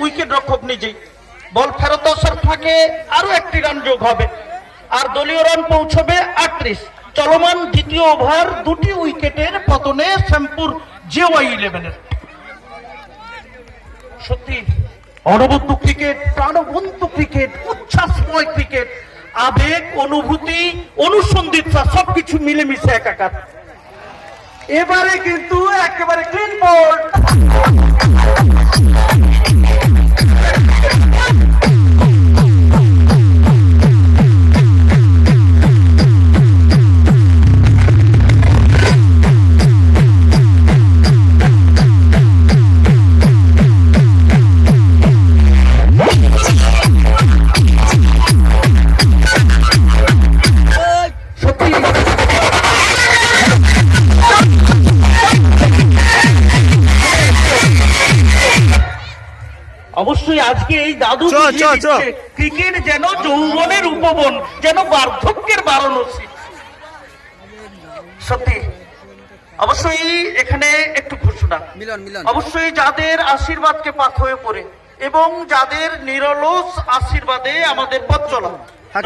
Wicket রক্ষক নিজেই। বল ফেরত আসার ফাঁকে আরো একটি রান যোগ হবে, আর দলীয় রান পৌঁছবে 38। চলমান দ্বিতীয় ওভার, দুটি উইকেটের পতনে শ্যামপুর JY11-এর। সত্যি অনবদ্য ক্রিকেট, প্রাণবন্ত ক্রিকেট, উচ্ছ্বাসময় ক্রিকেট, আবেগ, অনুভূতি, অনুসন্ধিৎসা সবকিছু মিলেমিশে একাকার। এবারে কিন্তু একেবারে ক্লিন বোল্ড। অবশ্যই আজকে এই দাদু ক্রিকেট যেন যৌবনের উপবন, যেন বার্ধক্যের বারাণসী। সত্যি অবশ্যই এখানে একটু ঘোষণা, অবশ্যই যাদের আশীর্বাদকে পাথ হয়ে পড়ে এবং যাদের নিরলস আশীর্বাদে আমাদের পথ চলা,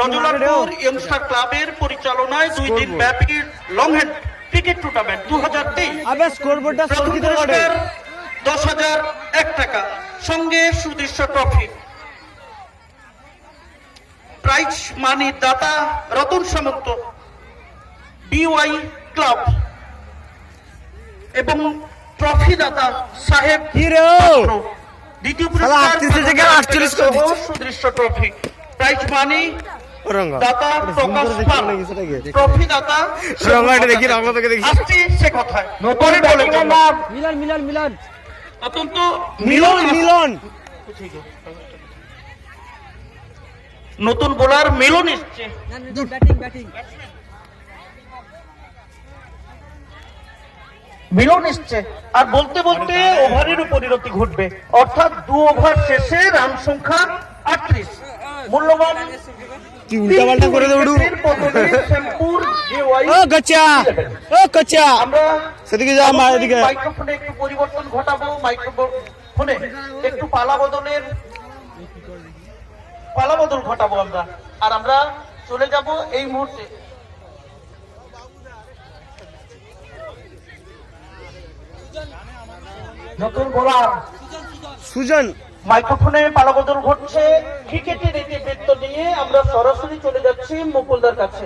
রজলাপুর ইয়ংস্টার ক্লাবের পরিচালনায় 2 দিন ব্যাপী লং হ্যান্ড ক্রিকেট টুর্নামেন্ট 2023 10,001 টাকা, সঙ্গে সুদৃশ্য ট্রফি, প্রাইজ মানি দাতা রতন সামন্ত BY ক্লাব এবং ট্রফি দাতা সাহেব দ্বিতীয় পুরস্কার সুদৃশ্য ট্রফি, প্রাইজ মানি দাতা প্রকাশ পাল, ট্রফি দাতা আসছি সে কথায় মিলন অত্যন্ত মিলন নতুন বোলার মিলন এসছে, মিলন এসছে, আর বলতে বলতে ওভারের পরিণতি ঘটবে, অর্থাৎ 2 ওভার শেষে রান সংখ্যা 38। মূল্যবান মাইক্রোফোনে একটু পরিবর্তন ঘটাবো, মাইক্রোফোনে একটু পালা বদল ঘটাবো আমরা, আর আমরা চলে যাব এই মুহূর্তে নতুন বোলার সুজন। মাইক্রোফোনে পালা বদল ঘটছে, ক্রিকেটের ইতিবৃত্ত নিয়ে আমরা সরাসরি চলে যাচ্ছি মুকুলদার কাছে।